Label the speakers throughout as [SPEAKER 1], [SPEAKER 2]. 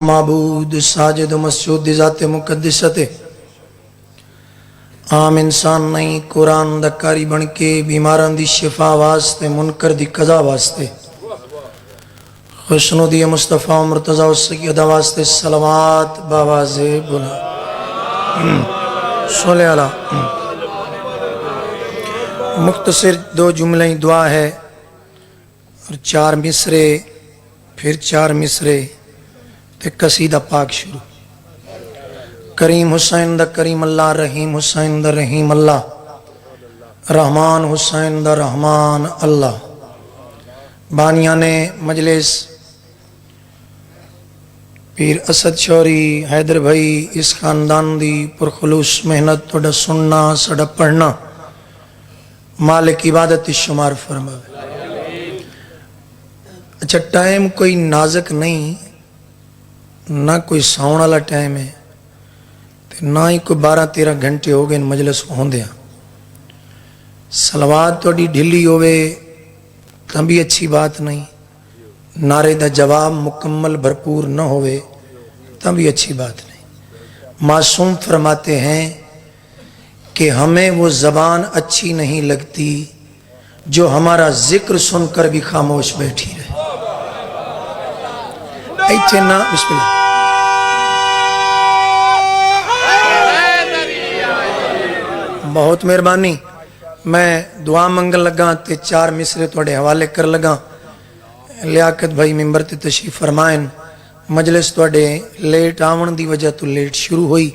[SPEAKER 1] معبود ساجد مسجود ذات مقدستے عام انسان نہیں قرآن دا کاری بن کے بیماران دی شفا واسطے منکر دی قضا واسطے خوشنو دی مصطفیٰ مرتضی و سیدہ واسطے صلوات باوازے بنا صلی اللہ مختصر دو جملیں دعا ہے اور 4 مصرے پھر 4 مصرے تے قصیدہ پاک شروع کریم حسین دا کریم اللہ رحیم حسین دا رحیم اللہ رحمان حسین دا رحمان اللہ بانیان مجلس پیر اسد شوری حیدر بھائی اس خاندان دی پرخلوص محنت توڑا سننا سڑا پڑھنا مالک عبادت شمار فرمائے اچھا ٹائم کوئی نازک نہیں نہ کوئی ساؤن والا ٹائم ہے نہ ہی کوئی 12-13 گھنٹے ہو گئے ان مجلس ہوندے ہیں صلوات توڑی ڈھلی ہوئے تب بھی اچھی بات نہیں نعرے دا جواب مکمل بھرپور نہ ہوئے تب بھی اچھی بات نہیں معصوم فرماتے ہیں کہ ہمیں وہ زبان اچھی نہیں لگتی جو ہمارا ذکر سن کر بھی خاموش بیٹھی رہے ایتھے نا بسم اللہ بہت مہربانی میں دعا منگل لگا تے 4 مصرے توڑے حوالے کر لگا لیاقت بھائی ممبر تے تشریف فرمائن مجلس توڑے لیٹ آون دی وجہ تو لیٹ شروع ہوئی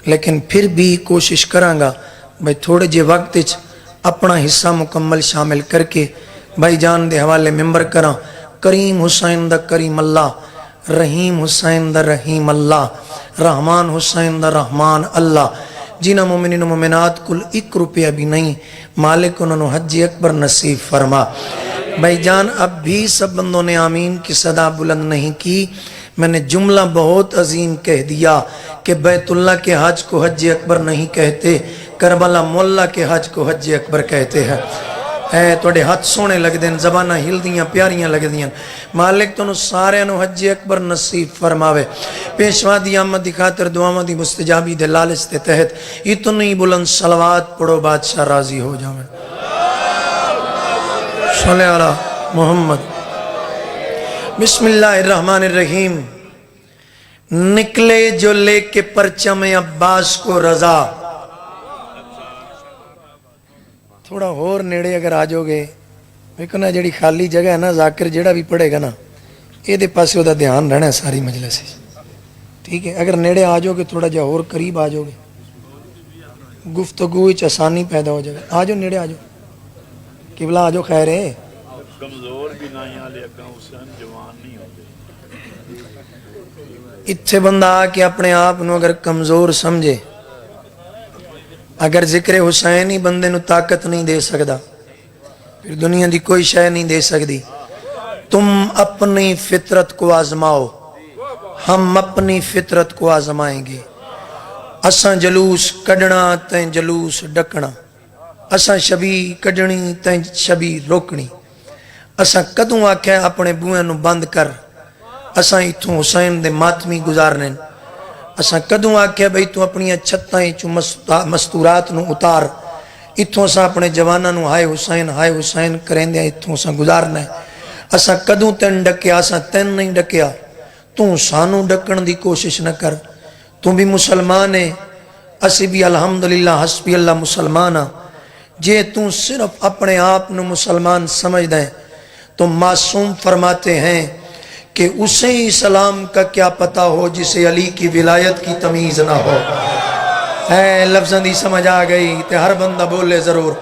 [SPEAKER 1] لیکن پھر بھی کوشش کرانگا بھائی تھوڑے جے وقت اپنا حصہ مکمل شامل کر کے بھائی جان دے حوالے ممبر کران کریم حسین دا کریم اللہ رحیم حسین دا رحیم اللہ رحمان حسین دا رحمان اللہ جنہ مومنین و مومنات کل 1 روپیہ بھی نہیں مالک انہوں نے حج اکبر نصیب فرما بھائی جان اب بھی سب بندوں نے آمین کی صدا بلند نہیں کی میں نے جملہ بہت عظیم کہہ دیا کہ بیت اللہ کے حج کو حج اکبر نہیں کہتے کربلا مولا کے حج کو حج اکبر کہتے ہیں اے توڑے ہاتھ سونے لگ دیں زبانہ ہل دیاں پیاریاں لگ دیاں مالک تو سارے انہوں حج اکبر نصیب فرماوے پیشوا دی آمد دی خاطر دعاواں دی مستجابی دے لالچ دے تحت اتنی بلند صلوات پڑھو بادشاہ راضی ہو جاویں صلی اللہ محمد بسم اللہ الرحمن الرحیم نکلے جو لے کے پرچم عباس کو رضا تھوڑا اور نیڑے اگر آجو گے ویکو نا جڑی خالی جگہ ہے نا ذاکر جڑا بھی پڑھے گا نا یہ دے پاسے ہو دا دھیان رہنا ہے ساری مجلس ہے ٹھیک ہے اگر نیڑے آجو گے تھوڑا جا اور قریب آجو گے گفتگو اچ آسانی پیدا ہو جائے آجو نیڑے آجو قبلہ آجو خیر ہے
[SPEAKER 2] کمزور بھی نہیں آلے اگاں حسین جوان نہیں ہوتے
[SPEAKER 1] اتھے بندہ آکے اپنے آپ نو اگر کمزور سمجھے اگر ذکر حسین ہی بندے نو طاقت نہیں دے سکدا پھر دنیا دی کوئی شے نہیں دے سکدی تم اپنی فطرت کو آزماؤ ہم اپنی فطرت کو آزمائیں گے اساں جلوس کڈنا تین جلوس ڈکنا اساں شبی کڈنی تین شبی روکنی اساں کدوں آکھیں اپنے بوئیں نو بند کر اساں اتھوں حسین دے ماتمی گزارنے اساں کدوں آکھے بھئی تو اپنی چھتائیں چو مستورات نو اتار اتھوں اساں اپنے جوانہ نو ہائے حسین کریں دیا اتھوں اساں گزارنا ہے اساں کدوں تین ڈکیا اساں تین نہیں ڈکیا تو سانو ڈکن دی کوشش نہ کر تو بھی مسلمان ہے اسی بھی الحمدللہ حسبی اللہ مسلمان ہاں جے تو صرف اپنے آپ نو مسلمان سمجھ دیں تو معصوم فرماتے ہیں کہ اسے اسلام کا کیا پتہ ہو جسے علی کی ولایت کی تمیز نہ ہو اے لفظاں دی سمجھ آ گئی تے ہر بندہ بولے ضرور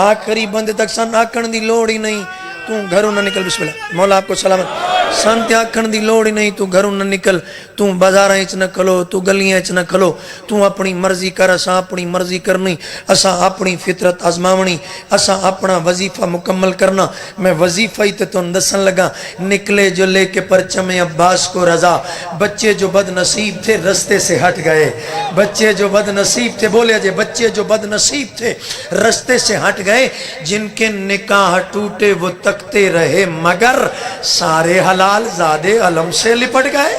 [SPEAKER 1] آخری بندے تک سن آکھن دی لوڑ ہی نہیں تو گھروں نہ نکل بسم اللہ مولا آپ کو سلامت سن تے آکھن دی لوڑ ہی نہیں تو گھروں نہ نکل تو بازاراں وچ نہ کھلو تو گلیاں وچ نہ کھلو تو اپنی مرضی کر اساں اپنی مرضی کرنی اساں اپنی فطرت آزماونی اساں اپنا وظیفہ مکمل کرنا میں وظیفہ ہی تے توں دسن لگا نکلے جو لے کے پرچم عباس کو رضا بچے جو بد نصیب تھے رستے سے ہٹ گئے بچے جو بد نصیب تھے بولے جے بچے جو بد نصیب تھے رستے سے ہٹ گئے جن کے نکاح ٹوٹے وہ تکتے رہے مگر سارے حلال زادے علم سے لپٹ گئے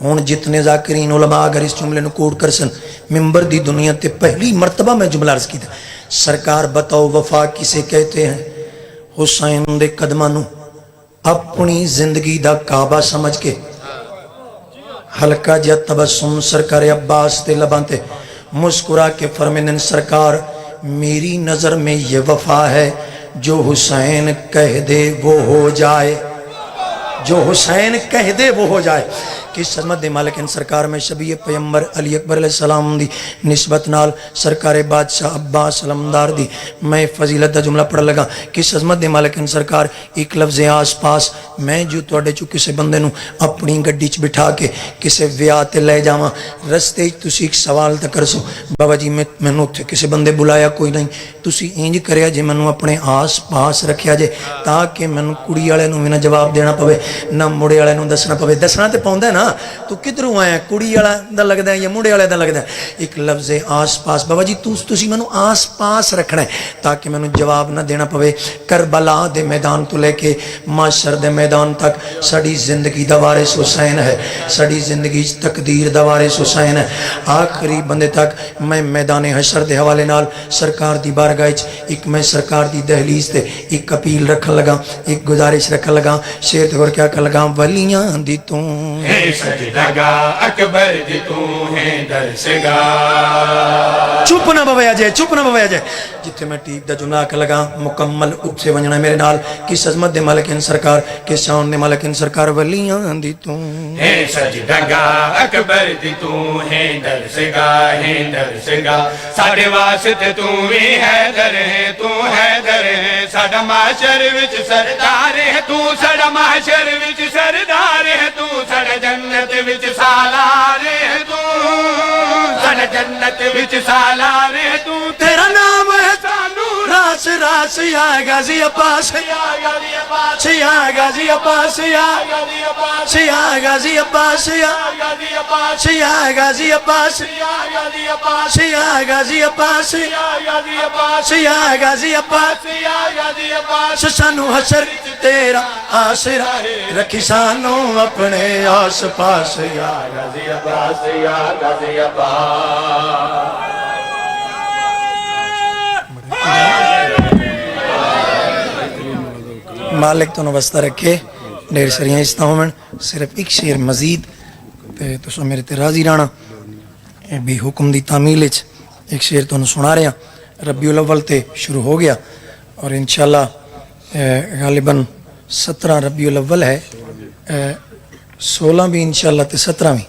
[SPEAKER 1] ہوں جتنے ذاکرین علماء اگر اس جملے نو کوٹ کر سن ممبر دی دنیا تے پہلی مرتبہ میں جملہ عرض کیتا سرکار بتاؤ وفا کسے کہتے ہیں حسین دے قدماں نو اپنی زندگی دا کعبہ سمجھ کے ہلکا جا تبسم سرکار عباس دے لباں تے مسکرا کے فرمائیں سرکار میری نظر میں یہ وفا ہے جو حسین کہہ دے وہ ہو جائے جو حسین کہہ دے وہ ہو جائے کس عظمت دے مالکن سرکار میں شبیہ پیمبر علی اکبر علیہ السلام دی نسبت نال سرکار بادشاہ عباس علمدار دی میں فضیلت دا جملہ پڑھ لگا کس عظمت دے مالکن سرکار ایک لفظ آس پاس میں جو توڑے چو کسے بندے نو اپنی گڈی چ بٹھا کے کسے ویاتے لے جاواں رستے تسی ایک سوال تا کر سو بابا جی میں نو تھے کسے بندے بلایا کوئی نہیں تسی انج کریا جے میں نو اپنے آس پاس رکھیا جے تاکہ میں نو کڑی والے نو نہ جواب دینا پوے نہ مڑے والے نو دسنا پوے دسنا تے پاوندا ہے نا تو کدھروں آیا کڑی والا دا لگدا ہے یا مڑے والے دا لگدا ہے ایک لفظ آس پاس بابا جی تسی مینوں آس پاس رکھنا ہے تاکہ مینوں جواب نہ دینا پوے کربلا دے میدان تو لے کے معاشر دے میدان تک ساڈی زندگی دا وارث حسین ہے ساڈی زندگی تقدیر دا وارث حسین ہے آخری بندے تک میں میدان حشر دے حوالے نال سرکار دی بارگاہ وچ ایک میں سرکار دی دہلیز تے ایک اپیل رکھن لگا ایک گزارش رکھن لگا شیر تے اور کیا کہن لگا ولیاں دی تو
[SPEAKER 3] سجدگا اکبر دی تو ہے درسگا
[SPEAKER 1] چپ نہ بویا جائے چپ نہ بویا جائے جتھے میں ٹیپ دا جملہ کر لگا مکمل اتھے ونجنا میرے نال کس عظمت دے مالکین سرکار کس شان دے مالکین سرکار ولیاں دی تو
[SPEAKER 3] ہے سجدگا اکبر دی تو ہے درسگا ساڑے واسطے تو بھی حیدر ہے تو حیدر ہے ساڑا معاشر وچ سردار ہے تو ساڑا معاشر وچ سردار ہے تو ساڑا جنت وچ سالار ہے تو ساڑا جنت وچ سالار ہے تو
[SPEAKER 1] تیرا نام ہے
[SPEAKER 3] سانو
[SPEAKER 1] راس راس یا غازی عباس یا غازی عباس یا غازی عباس یا غازی عباس یا غازی عباس یا غازی عباس یا غازی عباس سانو حشر تیرا آسرا رکھی سانو اپنے آس پاس یا غازی عباس
[SPEAKER 3] یا غازی عباس
[SPEAKER 1] مالک تو نوستہ رکھے ڈیر سریاں اس میں صرف ایک شیر مزید تو سو میرے تے راضی رانا بھی حکم دی تعمیل ایک شیر تو سنا رہے ہیں ربیع الاول تے شروع ہو گیا اور انشاءاللہ غالباً 17 ربیع الاول ہے 16 بھی انشاءاللہ تے 17 بھی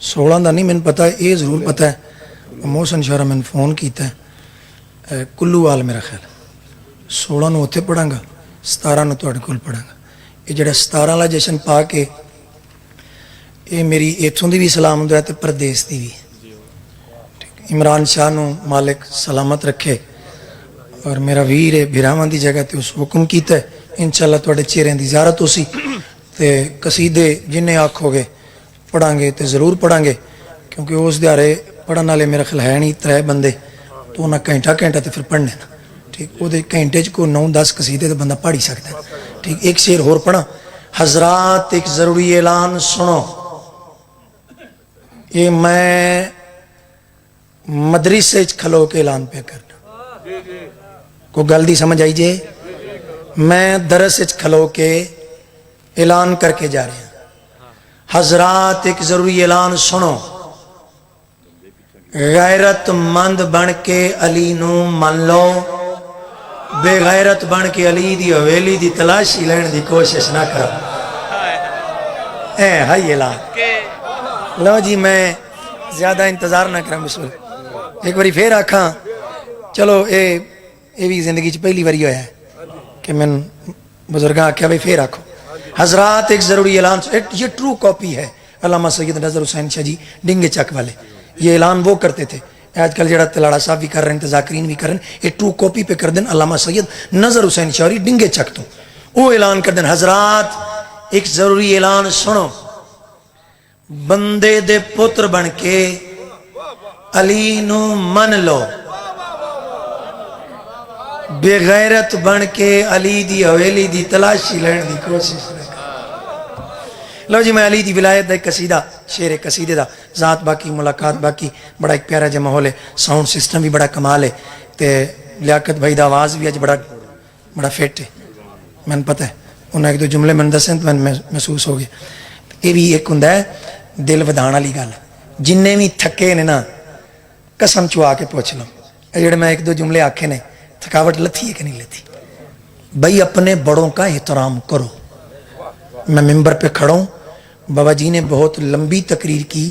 [SPEAKER 1] 16 دا نہیں میں پتہ ہے یہ ضرور پتہ ہے محسن شہرہ میں فون کیتا ہے کلو وال میرا خیال 16 نو اتھے پڑھاں گا 17 نو توڑے کل پڑھاں گا یہ جڑا 17 والا جشن پا کے یہ میری ایتھوں دی بھی سلام ہوں تے پردیس دی بھی عمران شاہ نو مالک سلامت رکھے اور میرا ویر ہے بھراواں دی جگہ تے اس حکم کیتا ہے انشاءاللہ توڑے چہریں دی زیارت ہو سی تے قصیدے جنہیں آکھو گے پڑھاں گے تے ضرور پڑھاں گے کیونکہ اس دیارے پڑھن والے میرا خیال ہے نہیں 3 بندے تو انہاں گھنٹہ تے پھر پڑھنے نا ٹھیک وہ گھنٹے کو 9-10 قصیدے تو بندہ پڑھ ہی سکتا ہے ٹھیک ایک شعر اور پڑھا حضرات ایک ضروری اعلان سنو یہ میں مدرسے کھلو کے اعلان پہ کرنا کو گل سمجھ آئی جے میں درس کھلو کے اعلان کر کے جا رہے ہیں حضرات ایک ضروری اعلان سنو غیرت مند بن کے علی نو من لو بے غیرت بن کے علی دی حویلی دی تلاشی لین دی کوشش نہ کرو ہائی اعلان لو جی میں زیادہ انتظار نہ کروں بسم اللہ ایک باری پھر آکھاں چلو اے بھی زندگی چ پہلی باری ہویا ہے کہ میں بزرگاں آکھیا بھئی پھر آکھو حضرات ایک ضروری اعلان یہ ٹرو کاپی ہے علامہ سید نظر حسین شاہ جی ڈنگے چک والے یہ اعلان وہ کرتے تھے آج کل جڑا تلاڑا صاحب بھی کر رہے ہیں تذاکرین بھی کر رہے ہیں یہ ٹرو کاپی پہ کر دیں علامہ سید نظر حسین شاہی ڈنگے چک تو وہ اعلان کر دیں حضرات ایک ضروری اعلان سنو بندے دے پتر بن کے علی نو من لو بے غیرت بن کے علی دی حویلی دی تلاشی لین دی کوشش لو جی میں علی دی ولایت دا ایک قصیدہ شعر قصیدے دا ذات باقی ملاقات باقی بڑا ایک پیارا جا ماحول ہے ساؤنڈ سسٹم بھی بڑا کمال ہے تے لیاقت بھائی دا آواز بھی اج بڑا فٹ ہے میں پتہ ہے انہیں ایک دو جملے میں دسیں تو میں محسوس ہو گیا یہ بھی ایک ہوں دل ودان والی گل جن بھی تھکے نے نا قسم چوا کے پوچھ لو جڑے میں ایک دو جملے آکھے نے تھکاوٹ لتھی ہے کہ نہیں لتھی بھائی اپنے بڑوں کا احترام کرو میں ممبر پہ کھڑا ہوں بابا جی نے بہت لمبی تقریر کی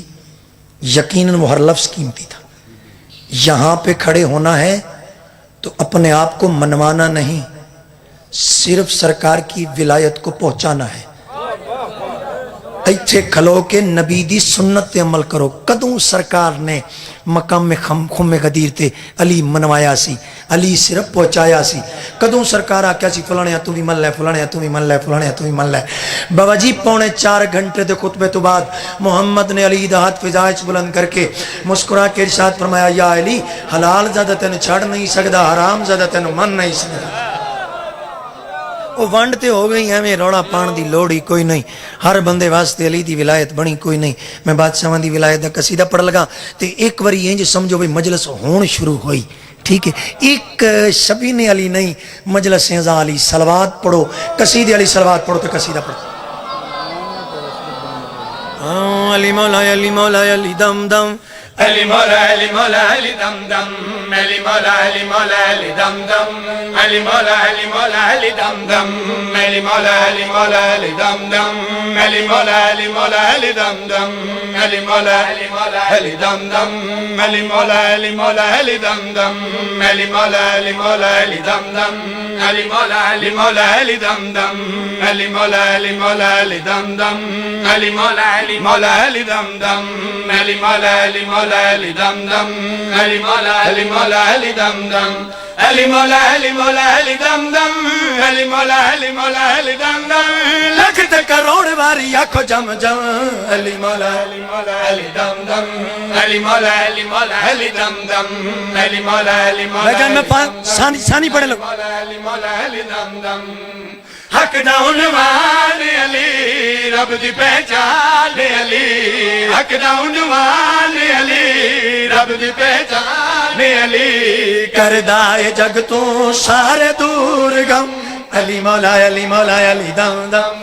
[SPEAKER 1] یقیناً وہ ہر لفظ قیمتی تھا یہاں پہ کھڑے ہونا ہے تو اپنے آپ کو منوانا نہیں صرف سرکار کی ولایت کو پہنچانا ہے ایتھے کھلو کے نبی دی سنت تے عمل کرو کدوں سرکار نے مقام میں خم غدیر تے علی منوایا سی علی صرف پہنچایا سی کدوں سرکار آکیا سی فلانیا تو بھی من لے فلانیا تو بھی من لے فلانیا تو بھی من لے بابا جی 4.25 گھنٹے دے خطبے تو بعد محمد نے علی دا ہاتھ فضائش بلند کر کے مسکرا کے ارشاد فرمایا یا علی حلال زیادہ تینوں چھڑ نہیں سکدا حرام زیادہ تینوں من نہیں سکدا وہ ونڈ تے ہو گئی ہمیں روڑا پان دی لوڑی کوئی نہیں ہر بندے واسطے علی دی ولایت بنی کوئی نہیں میں بادشاہاں دی ولایت دا قصیدہ پڑھ لگا تے ایک واری انج سمجھو بھئی مجلس ہون شروع ہوئی ٹھیک ہے ایک شبین علی نہیں مجلس ازا علی صلوات پڑھو قصیدے علی صلوات پڑھو تے قصیدہ پڑھو علی مولا علی دم دم
[SPEAKER 3] علی مولا علی مولا علی دم دم علی مولا علی مولا علی دم دم علی مولا علی مولا علی دم دم علی مولا علی مولا علی دم دم علی مولا علی مولا علی دم دم علی مولا علی مولا علی دم دم علی مولا علی مولا علی دم دم علی مولا علی مولا علی دم دم علی مولا علی مولا علی دم دم علی مولا علی مولا علی دم دم علی مولا علی مولا علی دم دم علی مولا علی مولا علی دم دم علی مولا علی مولا علی دم دم علی مولا علی مولا علی دم دم علی مولا علی مولا علی دم دم
[SPEAKER 1] لکھت کروڑ واری آنکھو جم جم علی مولا
[SPEAKER 3] علی مولا علی دم دم علی مولا علی مولا علی دم دم علی مولا علی مولا
[SPEAKER 1] میں جان میں ثانی پڑھے لگو
[SPEAKER 3] علی مولا علی دم دم حق دا عنوان علی رب دی پہچان علی حق دا عنوان علی رب دی پہچان علی
[SPEAKER 1] کردہ جگ تو سارے دور گم علی مولا علی دم دم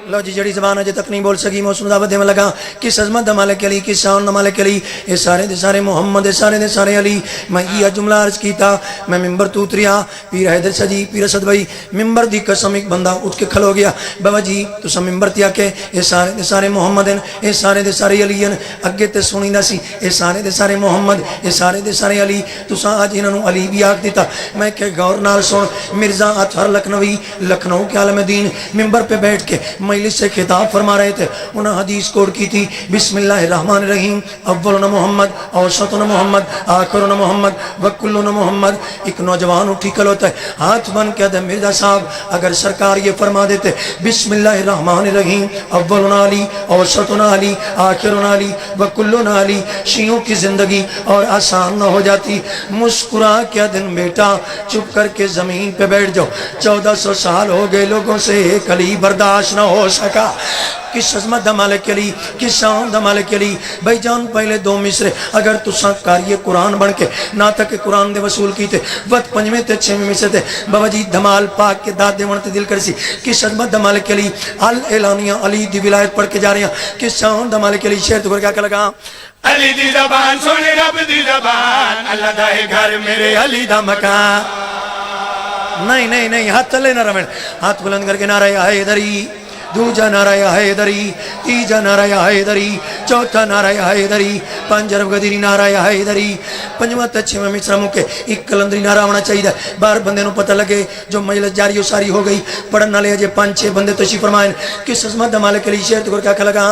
[SPEAKER 1] لو جی جڑی زبان اجے تک نہیں بول سکی موسم دعوت دے میں لگا کس عظمت دا مالک علی کس شان دا مالک علی اے سارے دے سارے محمد اے سارے دے سارے علی میں یہ جملہ عرض کیتا میں ممبر تو اتریا پیر حیدر سجی پیر اسد بھائی ممبر دی قسم ایک بندہ اٹھ کے کھلو گیا بابا جی تسا ممبر تے آ کے اے سارے دے سارے محمد ہیں اے سارے دے سارے علی ہیں اگے تے سنیندا سی اے سارے دے سارے محمد اے سارے دے سارے علی تسا اج انہاں نوں علی بھی آکھ دیتا میں کہ غور نال سن مرزا اطہر لکھنوی لکھنؤ کے عالم دین ممبر پہ بیٹھ کے مجلس سے خطاب فرما رہے تھے انہوں نے حدیث کوڈ کی تھی بسم اللہ الرحمن الرحیم اولنا محمد اوسطنا محمد آخرنا محمد وکلنا محمد ایک نوجوان اٹھی کھلوتا ہے ہاتھ بن کے دے مرزا صاحب اگر سرکار یہ فرما دیتے بسم اللہ الرحمن الرحیم اولنا علی اوسطنا علی آخرنا علی وکلنا علی شیعوں کی زندگی اور آسان نہ ہو جاتی مسکرا کے دن بیٹا چپ کر کے زمین پہ بیٹھ جاؤ 1400 سال ہو گئے لوگوں سے ایک علی برداشت نہ ہو سکا کس عظمت دا مالک علی کس شان دا مالک علی بھائی جان پہلے 2 مصرے اگر تساں کاری قرآن بن کے نہ تک قرآن دے وصول کیتے وقت 5ویں تے 6ویں مصرے تے بابا جی دھمال پاک کے داد دے ونتے دل کر سی کس عظمت دا مالک علی الاعلانیہ علی دی ولایت پڑھ کے جا رہے ہیں کس شان دا مالک علی شعر تو کر کیا لگا
[SPEAKER 3] علی دی زبان سونے رب دی زبان اللہ دا گھر میرے علی دا مکان
[SPEAKER 1] نہیں ہاتھ تلے نہ رمن ہاتھ بلند کر کے نعرہ حیدری دوجا نعرہ حیدری تیجا نعرہ حیدری چوتھا نعرہ حیدری پنج عرب غدیری نعرہ حیدری پنجواں تے چھواں مصرع کے ایک کلندری نعرہ ہونا چاہیے بار بندے نو پتہ لگے جو مجلس جاری و ساری ہو گئی پڑھن والے اجے 5-6 بندے تشریف فرمائیں کس عظمت دا مالک علی شعر تو کیا لگا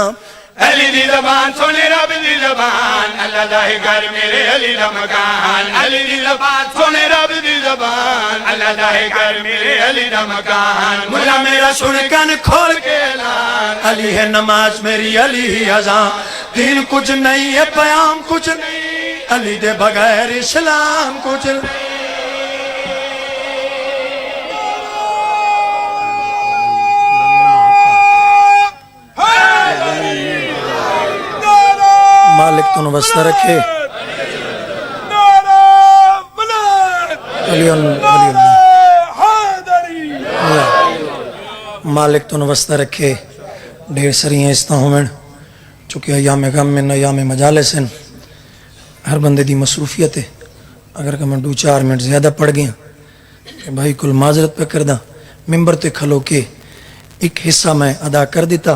[SPEAKER 3] علی دی زبان سونے رب دی زبان اللہ دا گھر میرے علی دا مکان علی دی زبان سونے رب دی زبان اللہ دا گھر میرے علی دا مکان ملا میرا سن کن کھول کے اعلان
[SPEAKER 1] علی ہے نماز میری علی ہی اذان دین کچھ نہیں ہے پیام کچھ نہیں علی دے بغیر اسلام کچھ نہیں مالک تو وسطہ رکھے ولی اللہ مالک تو وسطہ رکھے ڈھیر سریاں استا ہومن چونکہ ایام غم میں ایام مجالس ہیں ہر بندے دی مصروفیت ہے اگر کہ میں 2-4 منٹ زیادہ پڑ گیا کہ بھائی کل معذرت پہ کردہ ممبر تے کھلو کے ایک حصہ میں ادا کر دیتا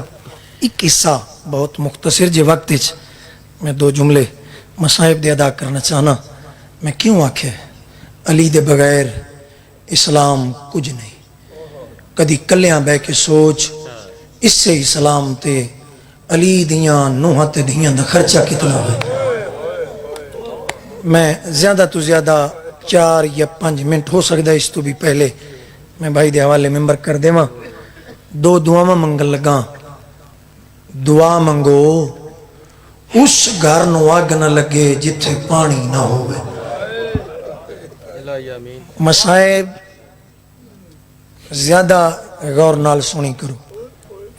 [SPEAKER 1] ایک حصہ بہت مختصر جے وقت میں 2 جملے مصائب دے ادا کرنا چاہنا میں کیوں آکھے علی دے بغیر اسلام کچھ نہیں کدی کلیاں بے کے سوچ اس سے اسلام تے علی دیاں نوحہ تے دیاں دا خرچہ کتنا ہے میں زیادہ تو زیادہ 4 یا 5 منٹ ہو سکتا ہے اس تو بھی پہلے میں بھائی دے حوالے ممبر کر دے ماں 2 دعاواں منگل لگا دعا منگو اس گھر نو آگ نہ لگے جتھے پانی نہ ہوئے مصائب زیادہ غور نال سنی کرو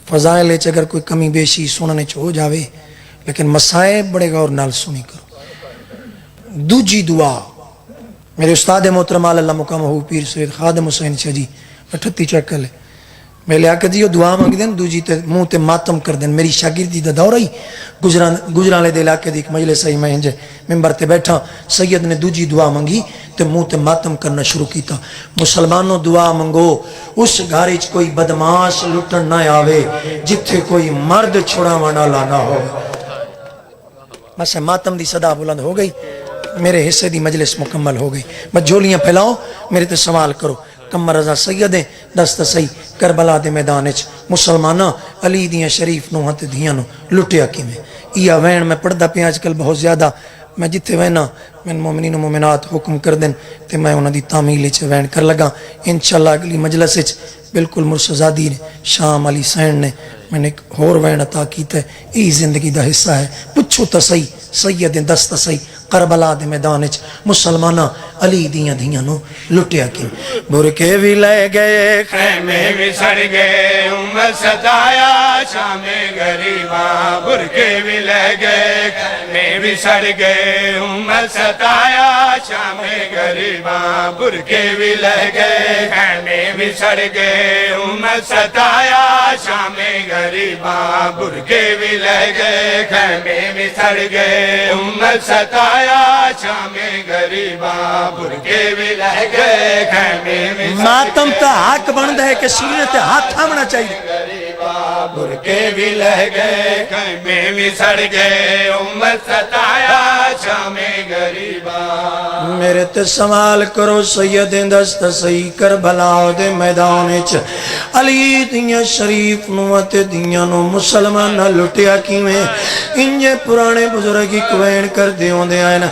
[SPEAKER 1] فضائل اچ اگر کوئی کمی بیشی سننے چ ہو جاوے لیکن مصائب بڑے غور نال سنی کرو دوجی دعا میرے استاد محترم اللہ مقامہ پیر سید خادم حسین شاہ جی 38 چکل ہے میں لیا کہ دیو دعا مانگ دیں دوجی تے منہ تے ماتم کر دیں میری شاگردی دا دورہ ہی گجران لے دے علاقے دی ایک مجلس ہی میں ہنجے ممبر تے بیٹھا سید نے دوجی دعا مانگی تے منہ تے ماتم کرنا شروع کیتا مسلمانوں دعا منگو اس گھارج کوئی بدماش لٹن نہ آوے جتھے کوئی مرد چھوڑا وانا لانا ہو بس ماتم دی صدا بلند ہو گئی میرے حصے دی مجلس مکمل ہو گئی بس جھولیاں پھیلاؤ میرے تے سوال کرو کمر رضا سیدیں دست سی کربلا دے میدان اچ مسلمانہ علی دیاں شریف نو ہاتھ دیاں نو لٹیا کی میں یہ وین میں پڑھدا پیا آج کل بہت زیادہ میں جتھے وینا من مومنین و مومنات حکم کر دیں تے میں انہاں دی تعمیل اچ وین کر لگا انشاءاللہ اگلی مجلس اچ بالکل مرشدزادی نے شام علی سین نے میں نے ایک ہور وین عطا کیتا ہے ای زندگی دا حصہ ہے پچھو تا سی سید دست سی کربلا دے میدان اچ مسلمانہ علی دیاں دیاں نو لٹیا کی برکے بھی لے گئے
[SPEAKER 3] خیمے بھی سڑ گئے امت ستایا شام غریباں برکے بھی لے گئے خیمے بھی سڑ گئے امت ستایا شام غریباں برکے بھی لے گئے خیمے بھی سڑ گئے امت ستایا شام غریباں برکے بھی لے گئے خیمے بھی سڑ گئے امت ستایا شام غریباں برکے بھی لے گئے خیمے بھی
[SPEAKER 1] ماتم تا حق بند ہے کہ سینے تے ہاتھ تھامنا چاہیے
[SPEAKER 3] برکے بھی لہ گئے خیمے بھی سڑ گئے امت ستایا شام غریباں
[SPEAKER 1] میرے تے سوال کرو سید دست سی کربلا دے میدان اچ علی دیاں شریف نوت دیاں نو مسلمان لٹیا کیویں انجے پرانے بزرگی کوین کر دیوں دے آئین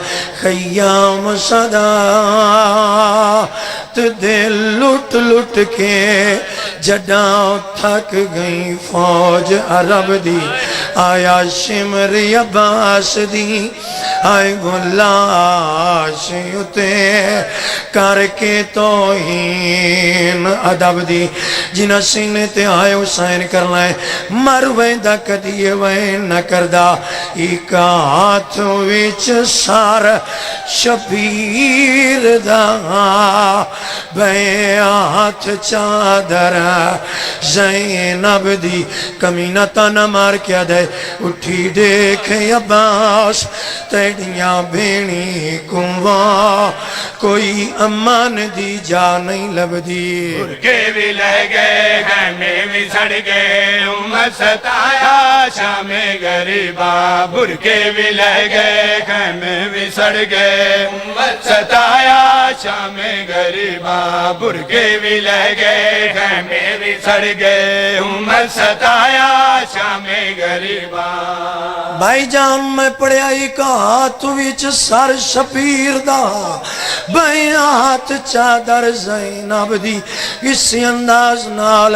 [SPEAKER 1] خیام صدا دے لٹ لٹ کے جڈاں تھک گئی فوج عرب دی آیا شمر عباس دی آئے گلاش اتے کر کے توہین ادب دی جنہ سینے تے آئے حسین کرنا ہے مروے دا کدیے وین نہ کردہ ایک ہاتھ وچ سار شبیر دا بے ہاتھ چادر زینب دی کمینہ تانا مار کیا دے اٹھی دیکھے عباس تیڑیاں بینی کنواں کوئی امان دی جا نہیں لب دی
[SPEAKER 3] برکے بھی لہ گئے خیمے بھی سڑ گئے امت ستایا شام غریباں برکے بھی لہ گئے خیمے بھی سڑ گئے امت ستایا شام غریباں برکے بھی لہ گئے خیمے بھی سڑ گئے امت ستایا شام غریباں
[SPEAKER 1] بھائی جان میں پڑھیا ایک ہاتھ وچ سر شبیر دا بھائی ہاتھ چادر زینب دی اسی انداز نال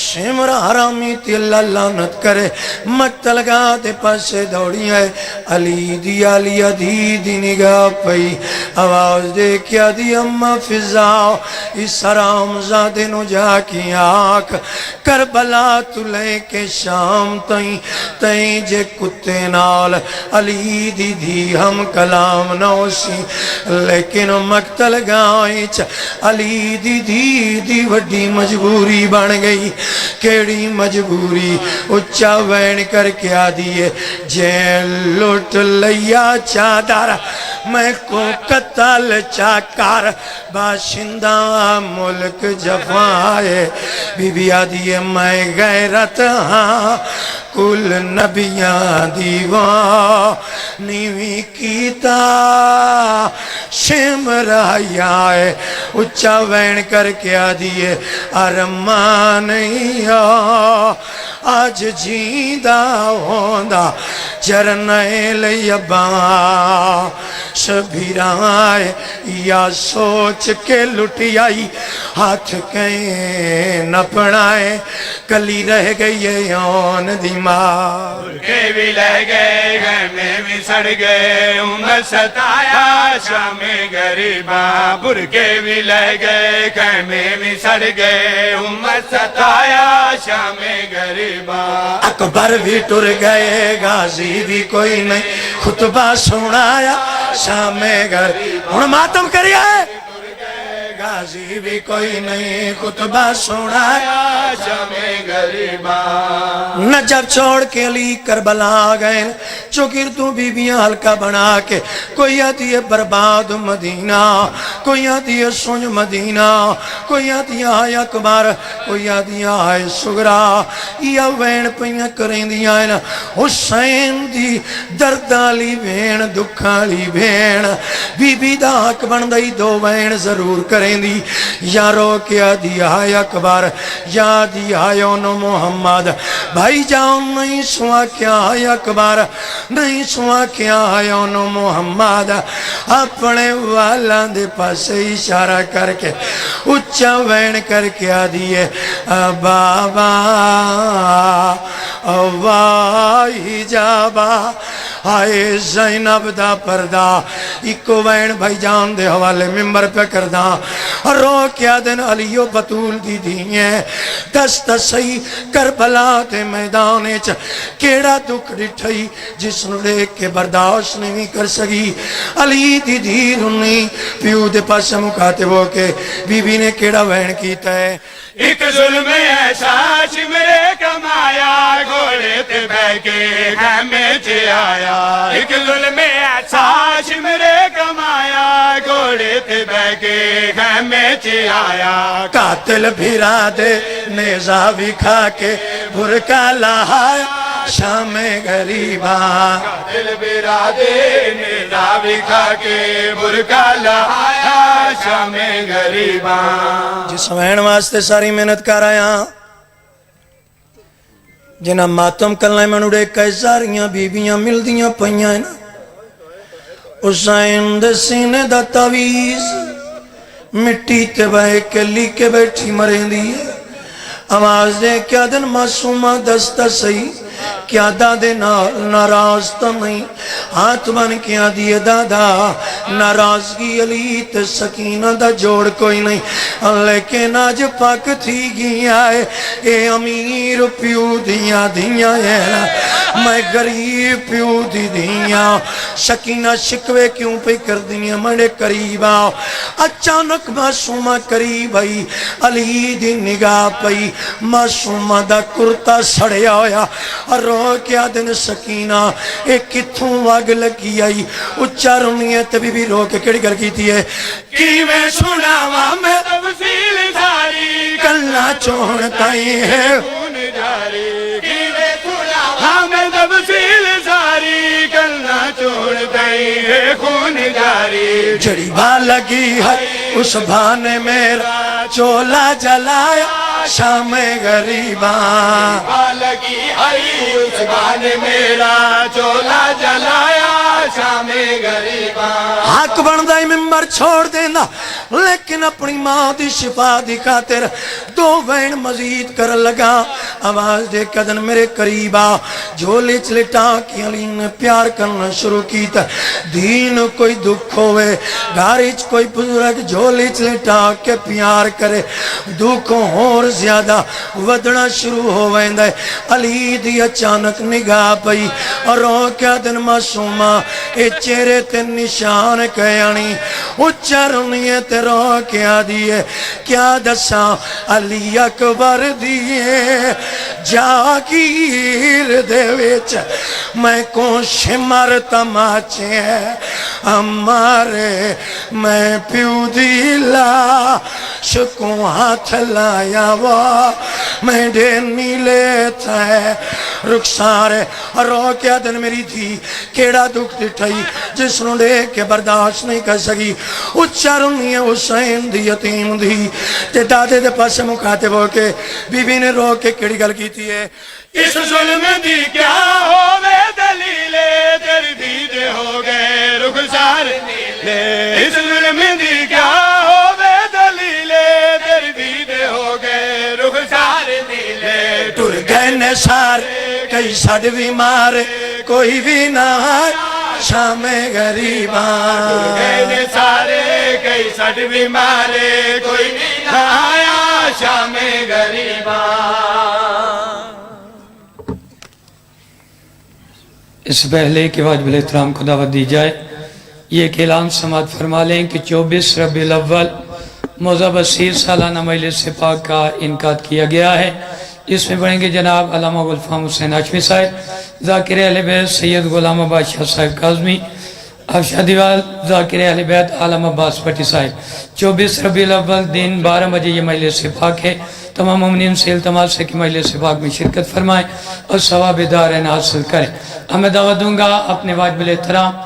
[SPEAKER 1] شمر حرامی تی اللہ لعنت کرے مقتلگاہ دے پاسے دوڑی ہے علی دی علی دی نگاہ پئی آواز دے کیا دی دی اماں فضاؤ اس حرام زادے نو جا کی آنکھ کربلا تو لے کے شام تائیں جے کتے نال علی دی دی ہم کلام نو سی لیکن مقتل گائچ علی دی دی وڈی مجبوری بن گئی کیڑی مجبوری اچھا وین کر کے آدھیے جین لوٹ لیا چادر میں کو قتل چاکار باشندہ ملک جفائے بی بی آدھیے میں غیرت ہاں کل نبیاں دیوان نیوی کیتا شم رہیائے اچھا وین کر کے آدھیے ارمان آج جیندہ ہوندہ چرنے لیباں شبیرائے یا سوچ کے لٹی آئی ہاتھ کہیں نہ پڑائے کلی رہ گئی یون دیمار
[SPEAKER 3] برکے بھی لہ گئے غیمے بھی سڑ گئے امت ستایا شام غریباں برکے بھی لہ گئے غیمے بھی سڑ گئے امت ستایا شام غریباں
[SPEAKER 1] اکبر بھی ٹر گئے غازی بھی کوئی نہیں خطبہ سنایا شام غریباں ہن ماتم کریے غازی بھی کوئی نہیں خطبہ سنایا
[SPEAKER 3] شام غریباں
[SPEAKER 1] نجب چھوڑ کے علی کربلا گئے چوگردوں بیویاں ہلکا بنا کے کوئی آتی ہے برباد مدینہ کوئی آتی ہے سنج مدینہ کوئی آتی ہے اکبر کوئی آتی ہے سگرا یا وین پہیاں کریں دیا ہے حسین دی دردالی بین دکھالی بین بی بی دا حق بن دائی دو وین ضرور کریں دی یارو کیا دیا ہے اکبر یا دیا ہے انو محمد بھائی جان نہیں سوا کیا ہے اکبر نہیں سوا کیا ہے انو محمد اپنے والا دے پاس اشارہ کر کے اچھا وین کر کے آدھیے بابا وائی جابا آئے زینب دا پردہ ایکو وین بھائی جان دے حوالے ممبر پہ کردہ رو کیا دن علی و بطول دی دیئے دست سی کربلا تے میدانے چا کیڑا دکھ ڈٹھائی جس نے لے کے برداشت نہیں کر سکی علی دی دی رنی پیو دے پاس مکاتے وہ کے بی بی نے کیڑا وین کیتا ہے
[SPEAKER 3] ایک ظلم ایسا چمرے کمایا گھوڑے تے بہ کے خیمے چے آیا ایک ظلم ایسا چمرے کمایا گھوڑے تے بہ کے خیمے چے آیا
[SPEAKER 1] قاتل بھیرا دے نیزہ بھی کھا کے بھرکا لہایا شام غریباں
[SPEAKER 3] قاتل برادے نیزہ بھی کھا کے برکا لہایا شام غریباں
[SPEAKER 1] جس وین واسطے ساری محنت کر آیا جنہ ماتم کلنے منوڑے کئی ساریاں بیبیاں مل دیاں پہیاں نا حسین دے سینے دا تعویز مٹی تے بائے کے لی کے بیٹھی مریں دی آواز دے کیا دن معصومہ دستا صحیح کیا دادے ناراض تا نہیں ہاتھ بن کیا دیے دادا ناراضگی علی تے سکینہ دا جوڑ کوئی نہیں لیکن آج پاک تھی گیا ہے اے امیر پیو دیا دیا ہے میں غریب پیو دی دیا سکینہ شکوے کیوں پہ کر دیا مڑے قریب آؤ اچانک معصومہ قریب آئی علی دی نگاہ پئی معصومہ دا کرتا سڑیا ہویا رو کیا دن سکینہ ایک کتھوں واگ لگی آئی اچھا رونی ہے تبھی بھی رو کے کڑی گر کی تھی ہے کی میں سناوا میں
[SPEAKER 3] تفصیل ساری
[SPEAKER 1] کلنا چھوڑتا ہی ہے
[SPEAKER 3] خون جاری کی میں سناوا میں تفصیل ساری کلنا چھوڑتا ہی ہے خون جاری
[SPEAKER 1] جڑی با لگی ہے اس بھانے میرا چولا جلایا شام غریباں
[SPEAKER 3] لگی ہری اس گانے میرا چولا جلایا شام غریباں
[SPEAKER 1] حق بندا ہی ممبر چھوڑ دینا لیکن اپنی ماں دی شفا دی خاطر دو وین مزید کر لگا آواز دے قدن میرے قریبا جھولے چلٹا کی علی نے پیار کرنا شروع کیتا دین کوئی دکھ ہوئے گھارچ کوئی بزرگ جھولے چلٹا کے پیار کرے دکھوں اور زیادہ ودنا شروع ہو ویندہ علی دی اچانک نگاہ پئی اور روکیا دن معصومہ اے چہرے تے نشان کہانی اچھرنیے تے روکیا دیئے کیا دساں علی اکبر دیئے جاگیر دے ویچ میں کون شمر تماچے ہمارے میں پیو دیلا شکوں ہاتھ لایا وا میں ڈیر نیلے تھے رخسار روکیا دن میری تھی کیڑا دکھ دٹھائی جس نو دے کے برداشت نہیں کر سکی اچھرنی حسین دی یتیم دی تے دادے دے پاس مکاتب ہو کے بی بی نے رو کے کیڑی گل کی تھی ہے
[SPEAKER 3] اس ظلم دی کیا ہوئے دلیلے تیری دیدے ہو گئے رخسار نیلے اس ظلم دی کیا ہوئے دلیلے تیری دیدے ہو گئے رخسار نیلے
[SPEAKER 1] ٹر گئے نثار کئی سڑ بھی مارے کوئی بھی نہ آئے شام غریباں
[SPEAKER 3] گئے سارے کئی سٹ بھی مارے کوئی نہ آیا شام غریباں
[SPEAKER 4] اس پہلے کہ واجب الاحترام کو دعوت دی جائے یہ ایک اعلان سماعت فرما لیں کہ 24 ربیع الاول موضع بصیر سالانہ مجلس پاک کا انعقاد کیا گیا ہے اس میں پڑھیں گے جناب علامہ غلفام حسین ہاشمی صاحب ذاکر اہل بیت سید غلام بادشاہ صاحب کاظمی افشا دیوال ذاکر اہل بیت عالم عباس پٹی صاحب 24 ربیع الاول دن 12 بجے یہ مجلس پاک ہے تمام مومنین سے التماس ہے کہ مجلس پاک میں شرکت فرمائیں اور ثواب دارین حاصل کریں میں دعوت دوں گا اپنے واجب الاحترام